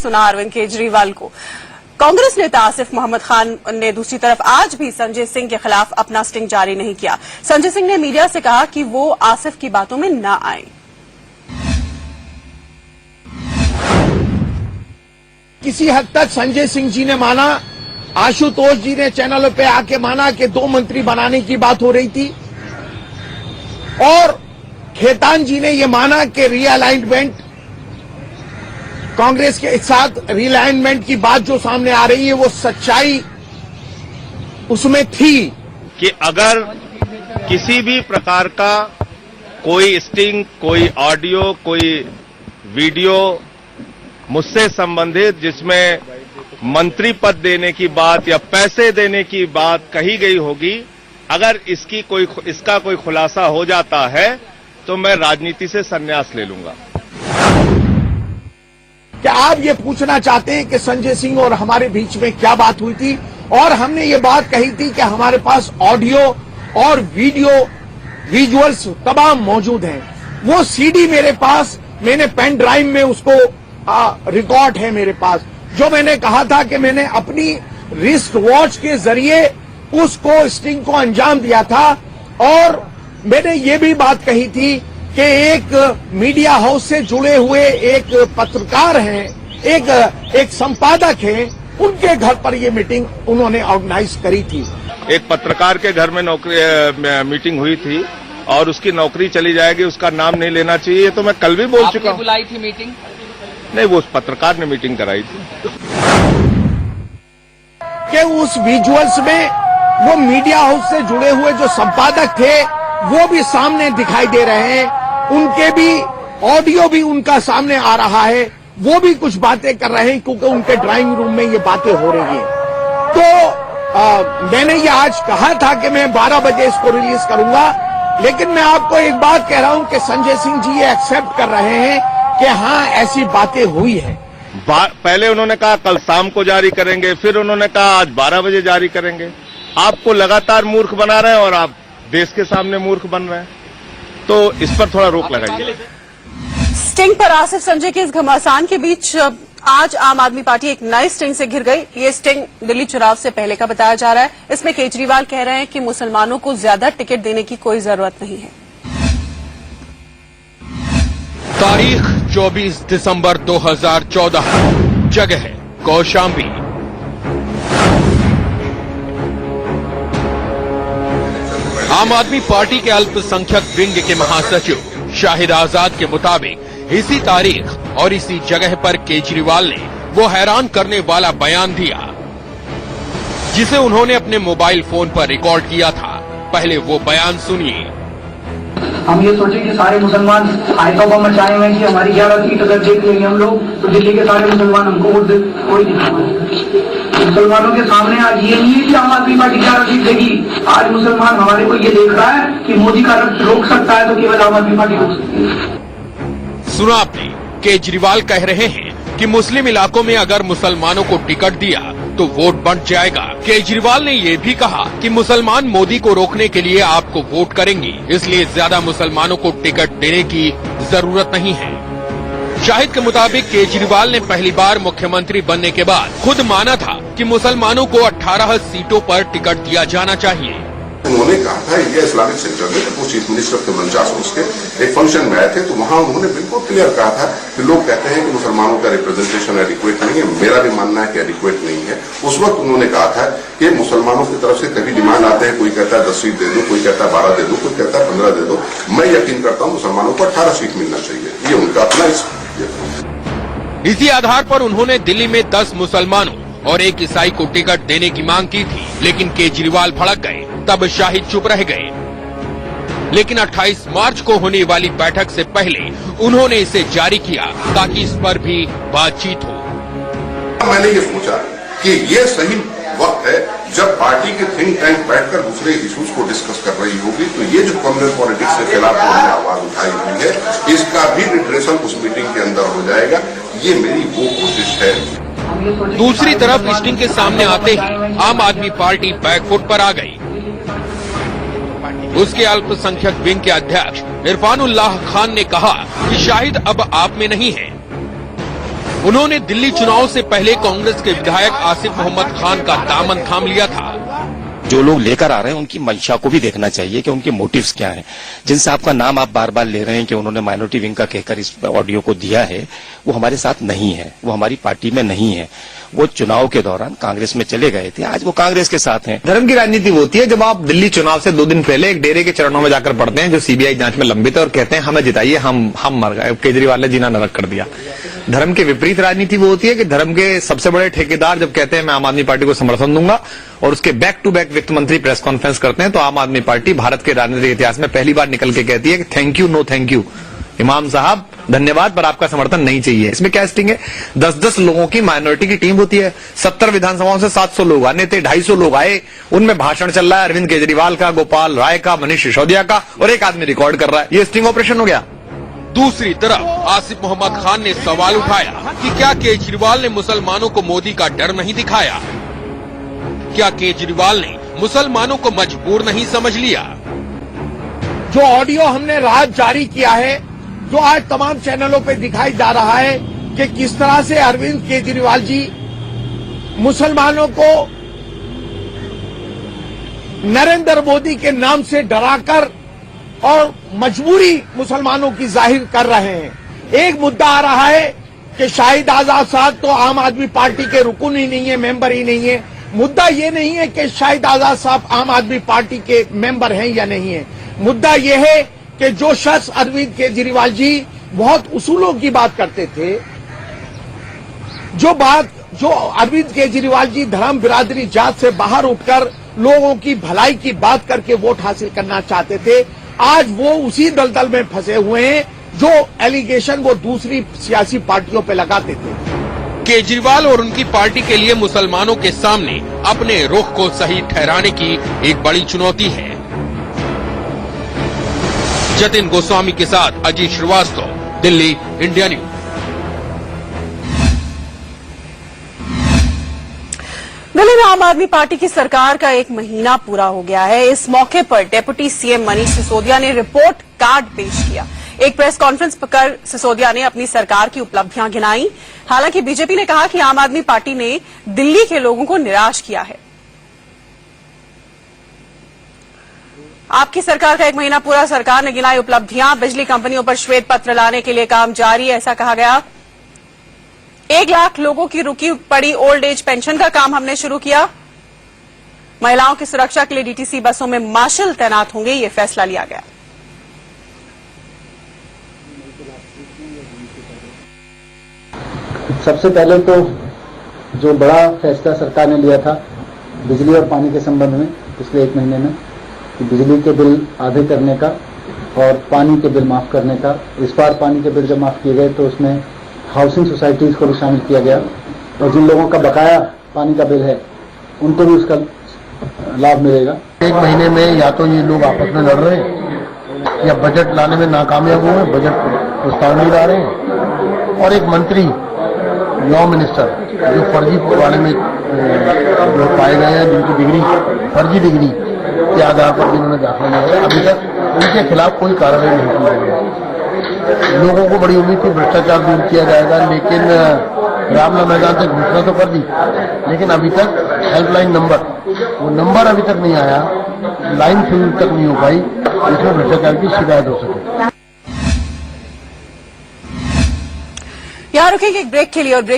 सुना अरविंद केजरीवाल को। कांग्रेस नेता आसिफ मोहम्मद खान ने दूसरी तरफ आज भी संजय सिंह के खिलाफ अपना स्टिंग जारी नहीं किया। संजय सिंह ने मीडिया से कहा कि वो आसिफ की बातों में न आए। किसी हद तक संजय सिंह जी ने माना, आशुतोष जी ने चैनलों पे आके माना कि 2 मंत्री बनाने की बात हो रही थी, और खेतान जी ने यह माना कि रीअलाइनमेंट, कांग्रेस के साथ रीअलाइनमेंट की बात जो सामने आ रही है वो सच्चाई उसमें थी कि अगर किसी भी प्रकार का कोई स्टिंग, कोई ऑडियो, कोई वीडियो मुझसे संबंधित जिसमें मंत्री पद देने की बात या पैसे देने की बात कही गई होगी, अगर इसका कोई खुलासा हो जाता है तो मैं राजनीति से संन्यास ले लूंगा। क्या आप ये पूछना चाहते हैं कि संजय सिंह और हमारे बीच में क्या बात हुई थी? और हमने ये बात कही थी कि हमारे पास ऑडियो और वीडियो विजुअल्स तमाम मौजूद हैं। वो सीडी मेरे पास, मैंने पेन ड्राइव में उसको रिकॉर्ड है मेरे पास, जो मैंने कहा था कि मैंने अपनी रिस्ट वॉच के जरिए उसको स्टिंग को अंजाम दिया था। और मैंने ये भी बात कही थी कि एक मीडिया हाउस से जुड़े हुए एक पत्रकार हैं, एक संपादक हैं, उनके घर पर ये मीटिंग उन्होंने ऑर्गेनाइज करी थी। एक पत्रकार के घर में मीटिंग हुई थी और उसकी नौकरी चली जाएगी, उसका नाम नहीं लेना चाहिए, तो मैं कल भी बोल चुका हूं। बुलाई थी मीटिंग? नहीं, वो उस पत्रकार ने मीटिंग कराई थी। कि उस विजुअल्स में वो मीडिया हाउस से जुड़े हुए जो संपादक थे वो भी सामने दिखाई दे रहे हैं, उनके भी ऑडियो भी उनका सामने आ रहा है, वो भी कुछ बातें कर रहे हैं क्योंकि उनके ड्राइंग रूम में ये बातें हो रही हैं। तो मैंने ये आज कहा था कि मैं 12 बजे इसको रिलीज करूंगा, लेकिन मैं आपको एक बात कह रहा हूं कि संजय सिंह जी ये एक्सेप्ट कर रहे हैं कि हाँ ऐसी बातें हुई है। पहले उन्होंने कहा कल शाम को जारी करेंगे, फिर उन्होंने कहा आज 12 बजे जारी करेंगे। आपको लगातार मूर्ख बना रहे हैं और आप देश के सामने मूर्ख बन रहे हैं, तो इस पर थोड़ा रोक लगाइए। स्टिंग पर आसिफ संजय के इस घमासान के बीच आज आम आदमी पार्टी एक नए स्टिंग से घिर गई। ये स्टिंग दिल्ली चुनाव से पहले का बताया जा रहा है। इसमें केजरीवाल कह रहे हैं कि मुसलमानों को ज्यादा टिकट देने की कोई जरूरत नहीं है। तारीख 24 दिसंबर 2014, जगह कौशाम्बी। आम आदमी पार्टी के अल्पसंख्यक विंग के महासचिव शाहिद आजाद के मुताबिक इसी तारीख और इसी जगह पर केजरीवाल ने वो हैरान करने वाला बयान दिया जिसे उन्होंने अपने मोबाइल फोन पर रिकॉर्ड किया था। पहले वो बयान सुनिए। हम ये सोचे कि सारे मुसलमान आयतों को मचाए हुए कि हमारी 11 सीट अगर देख लेंगे हम लोग तो दिल्ली के सारे मुसलमान हमको वोट दे। कोई मुसलमानों के सामने आज ये नहीं है कि आम आदमी पार्टी 11 सीट देगी। आज मुसलमान हमारे को ये देख रहा है कि मोदी का रक्त रोक सकता है तो केवल आम आदमी पार्टी रोक सकती है। सुना आपने, केजरीवाल कह रहे हैं कि मुस्लिम इलाकों में अगर मुसलमानों को टिकट दिया तो वोट बंट जाएगा। केजरीवाल ने ये भी कहा कि मुसलमान मोदी को रोकने के लिए आपको वोट करेंगे, इसलिए ज्यादा मुसलमानों को टिकट देने की जरूरत नहीं है। शाहिद के मुताबिक केजरीवाल ने पहली बार मुख्यमंत्री बनने के बाद खुद माना था कि मुसलमानों को 18 सीटों पर टिकट दिया जाना चाहिए। उन्होंने कहा था इंडिया इस्लामिक सेंटर में, वो चीफ मिनिस्टर थे मनचास उसके एक फंक्शन में आए थे, तो वहां उन्होंने बिल्कुल क्लियर कहा था कि लोग कहते हैं कि मुसलमानों का रिप्रेजेंटेशन एडिक्वेट नहीं है। मेरा भी मानना है कि एडिक्वेट नहीं है। उस वक्त उन्होंने कहा था कि मुसलमानों की तरफ से कभी डिमांड आते हैं, कोई कहता है 10 सीट दे दो, कोई कहता है 12 दे दो, कोई कहता है 15 दे दो। मैं यकीन करता हूँ मुसलमानों को 18 सीट मिलना चाहिए, ये उनका अपना। इसी आधार पर उन्होंने दिल्ली में 10 मुसलमानों और 1 ईसाई को टिकट देने की मांग की थी, लेकिन केजरीवाल भड़क गए। तब शाहिद चुप रह गए, लेकिन 28 मार्च को होने वाली बैठक से पहले उन्होंने इसे जारी किया ताकि इस पर भी बातचीत हो। मैंने ये सोचा कि ये सही वक्त है जब पार्टी के थिंक टैंक बैठकर दूसरे इश्यूज को डिस्कस कर रही होगी, तो ये जो कम्युनल पॉलिटिक्स के खिलाफ उन्होंने आवाज उठाई हुई है, इसका भी रिड्रेसल उस मीटिंग के अंदर हो जाएगा। ये मेरी वो कोशिश है। दूसरी तरफ स्टिंग के सामने आते ही आम आदमी पार्टी बैकफुट पर आ गई। उसके अल्पसंख्यक विंग के अध्यक्ष इरफानुल्लाह खान ने कहा कि शाहिद अब आप में नहीं है। उन्होंने दिल्ली चुनाव से पहले कांग्रेस के विधायक आसिफ मोहम्मद खान का दामन थाम लिया था। जो लोग लेकर आ रहे हैं उनकी मंशा को भी देखना चाहिए कि उनके मोटिव्स क्या हैं। जिनसे आपका नाम आप बार बार ले रहे हैं कि उन्होंने माइनॉरिटी विंग का कहकर इस ऑडियो को दिया है, वो हमारे साथ नहीं है, वो हमारी पार्टी में नहीं है। वो चुनाव के दौरान कांग्रेस में चले गए थे, आज वो कांग्रेस के साथ हैं। धर्म की राजनीति वो होती है जब आप दिल्ली चुनाव से 2 दिन पहले एक डेरे के चरणों में जाकर पढ़ते हैं जो सीबीआई जांच में लंबित है और कहते हैं हमें जिताइए, हम मर गए, केजरीवाल ने जीना नरक कर दिया। धर्म के विपरीत राजनीति वो होती है कि धर्म के सबसे बड़े ठेकेदार जब कहते हैं मैं आम आदमी पार्टी को समर्थन दूंगा और उसके बैक टू बैक वित्त मंत्री प्रेस कॉन्फ्रेंस करते हैं, तो आम आदमी पार्टी भारत के राजनीतिक इतिहास में पहली बार निकल के कहती है कि thank you, no thank you, इमाम साहब धन्यवाद पर आपका समर्थन नहीं चाहिए। इसमें क्या स्टिंग है? 10-10 लोगों की माइनॉरिटी की टीम होती है। 70 विधानसभाओं से 700 लोग आने थे, 250 लोग आए, उनमें भाषण चल रहा है अरविंद केजरीवाल का, गोपाल राय का, मनीष सिसोदिया का, और एक आदमी रिकॉर्ड कर रहा है। ये स्टिंग ऑपरेशन हो गया। दूसरी तरफ आसिफ मोहम्मद खान ने सवाल उठाया कि क्या केजरीवाल ने मुसलमानों को मोदी का डर नहीं दिखाया? क्या केजरीवाल ने मुसलमानों को मजबूर नहीं समझ लिया? जो ऑडियो हमने रात जारी किया है, जो आज तमाम चैनलों पे दिखाई जा रहा है कि किस तरह से अरविंद केजरीवाल जी मुसलमानों को नरेंद्र मोदी के नाम से डराकर और मजबूरी मुसलमानों की जाहिर कर रहे हैं। एक मुद्दा आ रहा है कि शाहिद आजाद साहब तो आम आदमी पार्टी के रुकन ही नहीं है, मेंबर ही नहीं है। मुद्दा ये नहीं है कि शाहिद आजाद साहब आम आदमी पार्टी के मेंबर हैं या नहीं है। मुद्दा ये है कि जो शख्स अरविंद केजरीवाल जी बहुत उसूलों की बात करते थे, जो अरविंद केजरीवाल जी धर्म बिरादरी जात से बाहर उठकर लोगों की भलाई की बात करके वोट हासिल करना चाहते थे, आज वो उसी दलदल में फंसे हुए हैं जो एलिगेशन वो दूसरी सियासी पार्टियों पे लगाते थे। केजरीवाल और उनकी पार्टी के लिए मुसलमानों के सामने अपने रुख को सही ठहराने की एक बड़ी चुनौती है। जतिन गोस्वामी के साथ अजीत श्रीवास्तव, दिल्ली, इंडिया न्यूज। दिल्ली में आम आदमी पार्टी की सरकार का 1 महीना पूरा हो गया है। इस मौके पर डिप्टी सीएम मनीष सिसोदिया ने रिपोर्ट कार्ड पेश किया। एक प्रेस कॉन्फ्रेंस कर सिसोदिया ने अपनी सरकार की उपलब्धियां गिनाई। हालांकि बीजेपी ने कहा कि आम आदमी पार्टी ने दिल्ली के लोगों को निराश किया है। आपकी सरकार का 1 महीना पूरा, सरकार ने गिनाई उपलब्धियां। बिजली कंपनियों पर श्वेत पत्र लाने के लिए काम जारी, ऐसा कहा गया। 1 लाख लोगों की रुकी पड़ी ओल्ड एज पेंशन का काम हमने शुरू किया। महिलाओं की सुरक्षा के लिए डीटीसी बसों में मार्शल तैनात होंगे, ये फैसला लिया गया। सबसे पहले तो जो बड़ा फैसला सरकार ने लिया था बिजली और पानी के संबंध में पिछले 1 महीने में, बिजली के बिल आधे करने का और पानी के बिल माफ करने का। इस बार पानी के बिल जब माफ किए गए तो उसमें हाउसिंग सोसाइटीज को भी शामिल किया गया और जिन लोगों का बकाया पानी का बिल है उनको भी उसका लाभ मिलेगा। 1 महीने में या तो ये लोग आपस में लड़ रहे हैं या बजट लाने में नाकामयाब हुए, बजट प्रस्ताव नहीं ला रहे हैं, और एक मंत्री लॉ मिनिस्टर जो फर्जी वाले में पाए गए हैं, जिनकी डिग्री फर्जी डिग्री के आधार पर जिन्होंने दाखिला लिया है, अभी तक उनके खिलाफ कोई कार्रवाई नहीं की गई है। लोगों को बड़ी उम्मीद थी भ्रष्टाचार दूर किया जाएगा, लेकिन रामला मैदान से घोषणा तो कर दी, लेकिन अभी तक हेल्पलाइन नंबर, वो नंबर अभी तक नहीं आया, लाइन शुरू तक नहीं हो पाई जिसमें भ्रष्टाचार की शिकायत हो सके। यहाँ रुकेंगे एक ब्रेक के लिए और ब्रेक